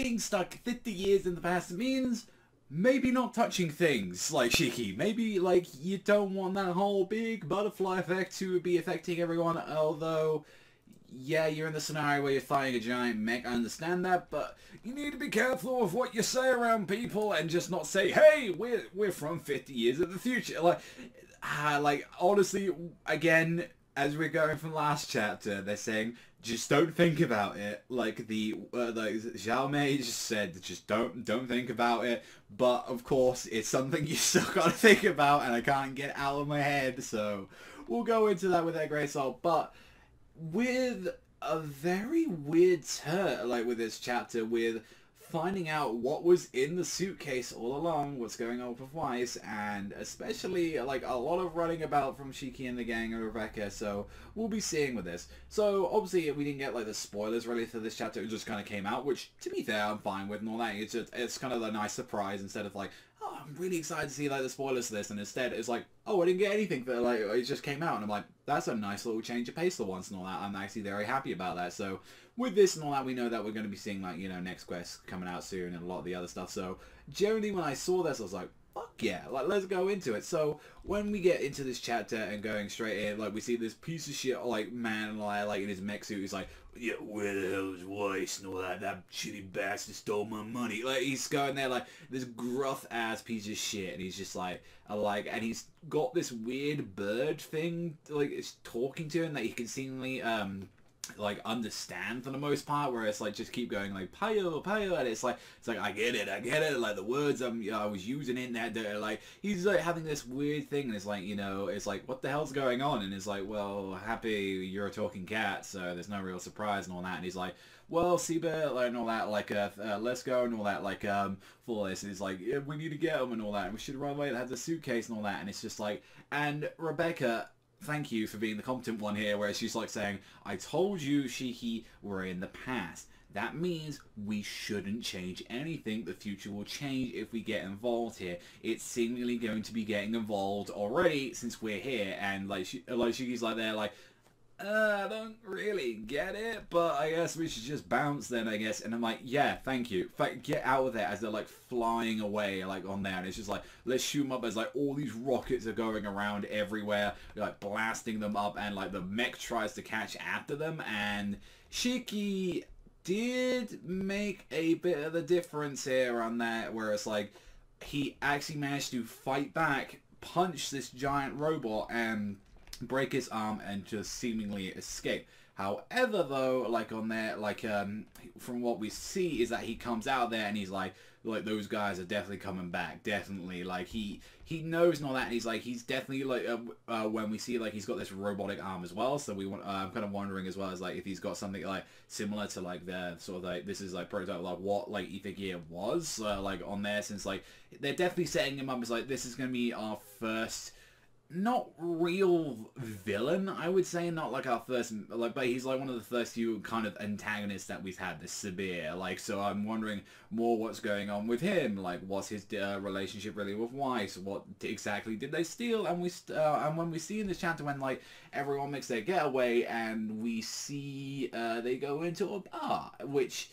being stuck 50 years in the past means maybe not touching things like Shiki. Maybe, like, you don't want that whole big butterfly effect to be affecting everyone, although, yeah, you're in the scenario where you're fighting a giant mech, I understand that, but you need to be careful of what you say around people and just not say, hey, we're from 50 years in the future. Like, honestly, again, as we're going from last chapter, they're saying, just don't think about it. Like like Xiaomei just said, just don't think about it. But of course, it's something you still gotta think about, and I can't get out of my head. So we'll go into that with their great soul. But with a very weird turn, like with this chapter, with finding out what was in the suitcase all along, what's going on with Weiss, and especially like a lot of running about from Shiki and the gang and Rebecca, so we'll be seeing with this. So obviously we didn't get like the spoilers really for this chapter, it just kind of came out, which to be fair I'm fine with and all that. It's kind of a nice surprise instead of like, oh, I'm really excited to see like the spoilers for this, and instead it's like, oh, I didn't get anything for like, it just came out, and I'm like, that's a nice little change of pace for once and all that. I'm actually very happy about that. So with this and all that, we know that we're going to be seeing, like, you know, next quest coming out soon and a lot of the other stuff. So generally when I saw this, I was like, fuck yeah, like, let's go into it. So when we get into this chapter and going straight in, like, we see this piece of shit, like, man, like in his mech suit, he's like, yeah, where the hell is Weiss and all that? That shitty bastard stole my money. Like, he's going there like this gruff ass piece of shit, and he's just like, and he's got this weird bird thing, like, it's talking to him that he can seemingly like understand for the most part, where it's like just keep going like payo, and it's like I get it, like the words I was using in that, like he's like having this weird thing, and it's like, you know, it's like, what the hell's going on? And it's like, well, happy you're a talking cat, so there's no real surprise and all that. And he's like, well, Seabird, like, and all that, like, let's go and all that, like, for this. And he's like, yeah, we need to get him and all that, and we should run away and have the suitcase and all that. And it's just like, and Rebecca, thank you for being the competent one here, where she's like saying, I told you, Shiki, we're in the past. That means we shouldn't change anything. The future will change if we get involved here. It's seemingly going to be getting involved already since we're here. And like, Shiki's like there, like, I don't really get it, but I guess we should just bounce then, I guess. And I'm like, yeah, thank you. Get out of there, as they're like flying away, like on there. And it's just like, let's shoot them up as like all these rockets are going around everywhere, like blasting them up, and like the mech tries to catch after them. And Shiki did make a bit of a difference here on that, where it's like, he actually managed to fight back, punch this giant robot, and break his arm and just seemingly escape. However, though, like on there, like from what we see is that he comes out there and he's like those guys are definitely coming back, definitely. Like he knows and all that, and he's definitely like when we see like he's got this robotic arm as well. So we want I'm kind of wondering as well as like if he's got something like similar to like the sort of like, this is like prototype, like what like you think he was like on there, since like they're definitely setting him up as like this is gonna be our first, not real villain, I would say, not like our first, like, but he's like one of the first few kind of antagonists that we've had, this severe, like, so I'm wondering more what's going on with him, like, what's his relationship really with Weiss, what exactly did they steal, and and when we see in this chapter when, like, everyone makes their getaway, and we see they go into a bar, which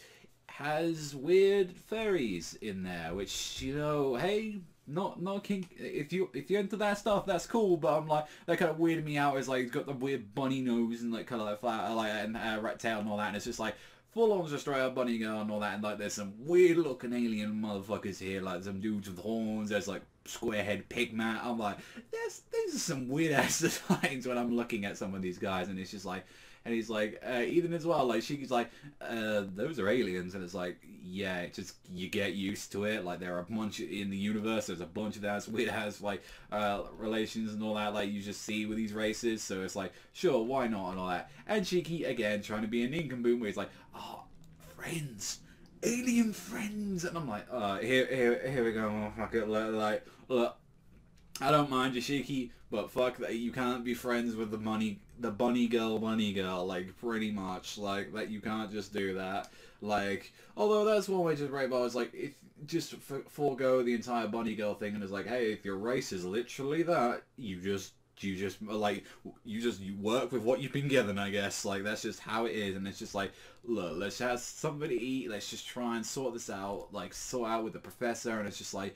has weird furries in there, which, you know, hey, not kink. If you're into that stuff, that's cool. But I'm like, that kind of weirded me out. Is like he's got the weird bunny nose and like kind of like flat, like and rat tail and all that. And it's just like full on just straight up bunny girl and all that. And like there's some weird looking alien motherfuckers here, like some dudes with horns. There's like square head pigman. I'm like, these are some weird ass designs when I'm looking at some of these guys, and it's just like. And he's like, Ethan as well, like, she's like, those are aliens, and it's like, yeah, just, you get used to it, like, there are a bunch in the universe, there's a bunch of that weird ass, like, relations and all that, like, you just see with these races, so it's like, sure, why not, and all that. And Shiki, again, trying to be an nincompoop, where he's like, oh, friends, alien friends, and I'm like, here we go, fuck it, like, look, I don't mind you, Shiki, but fuck that, you can't be friends with the bunny girl, like, pretty much, like, that you can't just do that, like, although that's one way to break, but I was like, if, just forego the entire bunny girl thing, and it's like, hey, if your race is literally that, you just you work with what you've been given, I guess. Like, that's just how it is. And it's just like, look, let's have something to eat, let's just try and sort this out, like sort out with the professor. And it's just like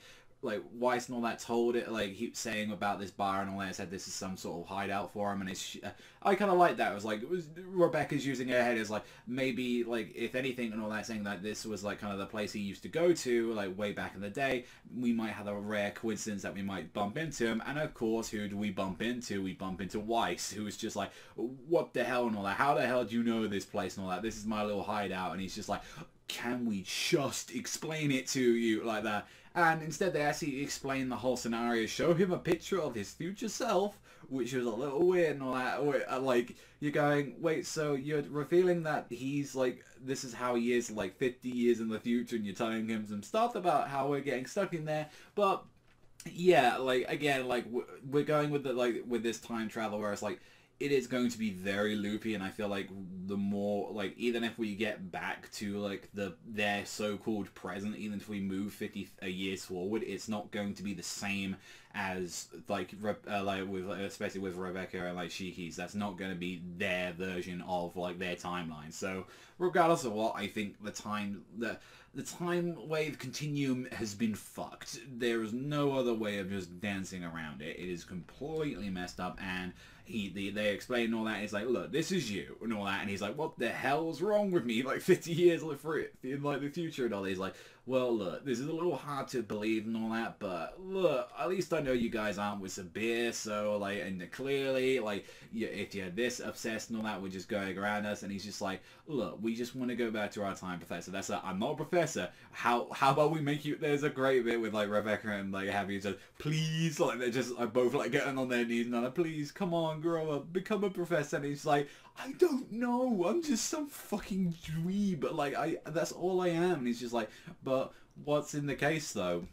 Weiss and all that told it, like, he was saying about this bar and all that, said this is some sort of hideout for him. And it's I kind of like that. It was Rebecca's using her head as like, maybe, like, if anything and all that, saying that this was like kind of the place he used to go to, like, way back in the day. We might have a rare coincidence that we might bump into him. And of course, who do we bump into? We bump into Weiss, who is just like, what the hell and all that, how the hell do you know this place and all that, this is my little hideout. And he's just like, can we just explain it to you, like that? And instead they actually explain the whole scenario, show him a picture of his future self, which was a little weird and all that. Like, you're going, wait, so you're revealing that he's like, this is how he is like 50 years in the future, and you're telling him some stuff about how we're getting stuck in there. But yeah, like, again, like, we're going with the, like, with this time travel where it's like, it is going to be very loopy. And I feel like the more, like, even if we get back to like their so-called present, even if we move 50 years forward, it's not going to be the same as like with, especially with Rebecca and like Shiki's. That's not going to be their version of like their timeline. So regardless of what, I think the time wave continuum has been fucked. There is no other way of just dancing around it. It is completely messed up. And they explain all that. It's like, look, this is you and all that. And he's like, what the hell's wrong with me? Like 50 years in like the future and all that. He's like, well, look, this is a little hard to believe and all that, but look, at least I know you guys aren't with some beer. So like, and clearly, like, if you're this obsessed and all that, we're just going around us. And he's just like, look, we just want to go back to our time, Professor. I'm not a professor. How about we make you? There's a great bit with like Rebecca and like Abby, just please, like, they're just like both like getting on their knees and like, please, come on, grow up, become a professor. And he's like, I don't know, I'm just some fucking dweeb, but like, that's all I am. And he's just like, but what's in the case though?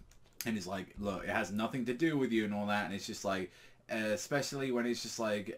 And he's like, look, it has nothing to do with you and all that. And it's just like, especially when it's just like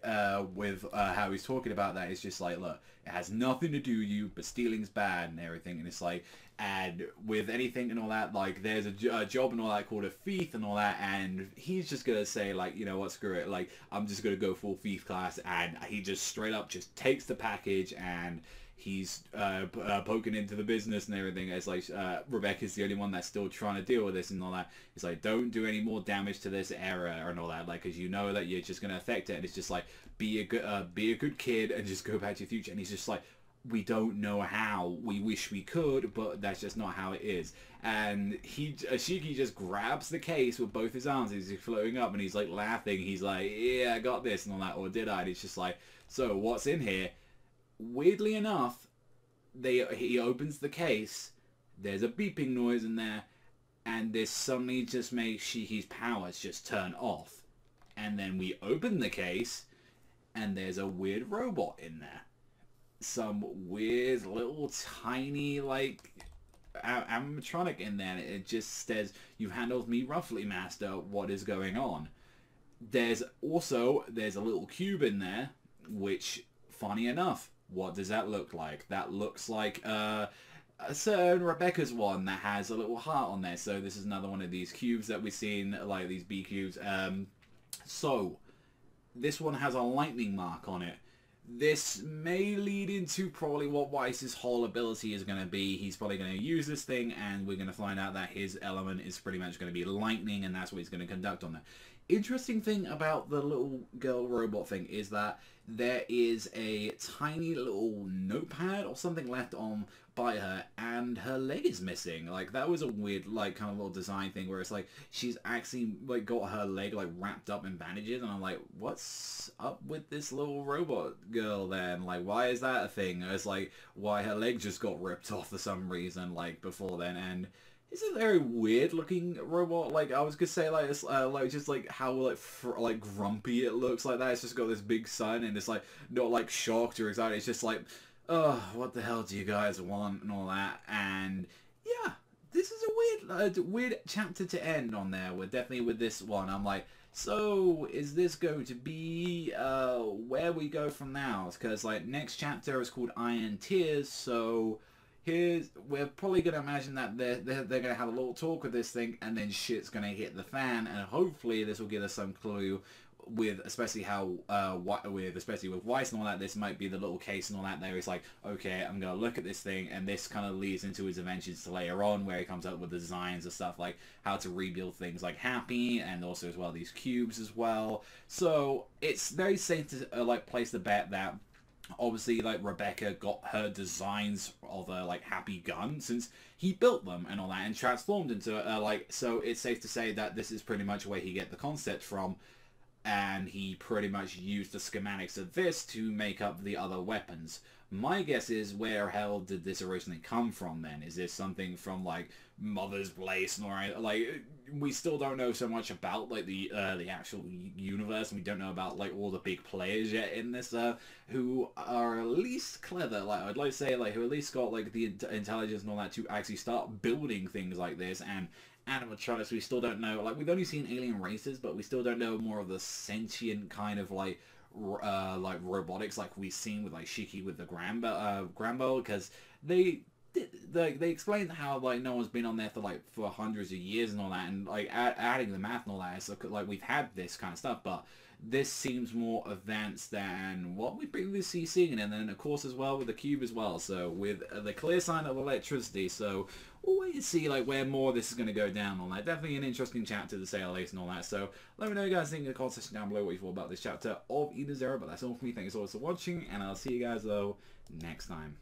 with how he's talking about that, it's just like, look, it has nothing to do with you, but stealing's bad and everything. And it's like, and with anything and all that, like, there's a job and all that called a thief and all that, and he's just gonna say like, you know what, screw it, like, I'm just gonna go full thief class. And he just straight up just takes the package, and he's poking into the business and everything. It's like Rebecca's the only one that's still trying to deal with this and all that. It's like, don't do any more damage to this era and all that, like, because you know that you're just gonna affect it. And it's just like, be a good kid and just go back to your future. And he's just like, we don't know how. We wish we could, but that's just not how it is. And Shiki just grabs the case with both his arms. He's floating up and he's like laughing. He's like, yeah, I got this and all that, or did I? And it's just like, so what's in here? Weirdly enough, he opens the case. There's a beeping noise in there, and this suddenly just makes Shiki's powers just turn off. And then we open the case, and there's a weird robot in there. Some weird little tiny like animatronic in there. It just says, you handled me roughly, master. What is going on? There's a little cube in there, which, funny enough, what does that look like? That looks like a certain Rebecca's one that has a little heart on there. So this is another one of these cubes that we've seen, like these B cubes. So this one has a lightning mark on it. This may lead into probably what Weiss's whole ability is going to be. He's probably going to use this thing, and we're going to find out that his element is pretty much going to be lightning, and that's what he's going to conduct on there. Interesting thing about the little girl robot thing is that there is a tiny little notepad or something left on by her, and her leg is missing. Like, that was a weird, like, kind of little design thing where it's like, she's actually, like, got her leg, like, wrapped up in bandages, and I'm like, what's up with this little robot girl then? Like, why is that a thing? It's like, why her leg just got ripped off for some reason, like, before then. And it's a very weird looking robot. Like, I was gonna say, like, it's like just like how like grumpy it looks like that. It's just got this big sun, and it's like not like shocked or excited. It's just like, oh, what the hell do you guys want and all that. And yeah, this is a weird chapter to end on there. We're definitely with this one. I'm like, so is this going to be where we go from now? Because like next chapter is called Iron Tears, so we're probably going to imagine that they're going to have a little talk with this thing, and then shit's going to hit the fan, and hopefully this will give us some clue with especially how especially with Weiss and all that, this might be the little case and all that. There is like, okay, I'm gonna look at this thing, and this kind of leads into his adventures to later on, where he comes up with the designs of stuff like how to rebuild things like Happy, and also as well these cubes as well. So it's very safe to like place the bet that obviously like Rebecca got her designs of a like Happy gun since he built them and all that and transformed into so it's safe to say that this is pretty much where he get the concept from, and he pretty much used the schematics of this to make up the other weapons. My guess is, where hell did this originally come from then? Is this something from like Mother's Place, or like we still don't know so much about like the actual universe, and we don't know about like all the big players yet in this who are at least clever, like I'd like to say, like who at least got like the intelligence and all that to actually start building things like this. And animatronics, we still don't know, like we've only seen alien races, but we still don't know more of the sentient kind of like robotics like we've seen with like Shiki with the Grambo, because they explained how like no one's been on there for hundreds of years and all that, and like adding the math and all that, so like we've had this kind of stuff, but this seems more advanced than what we've previously seen. And then of course as well with the cube as well, so with the clear sign of electricity, so we'll wait and see like where more this is going to go down on that. Definitely an interesting chapter to say at least and all that. So let me know you guys think in the comment section down below what you thought about this chapter of Eden Zero. But that's all for me. Thank you so much for watching, and I'll see you guys though next time.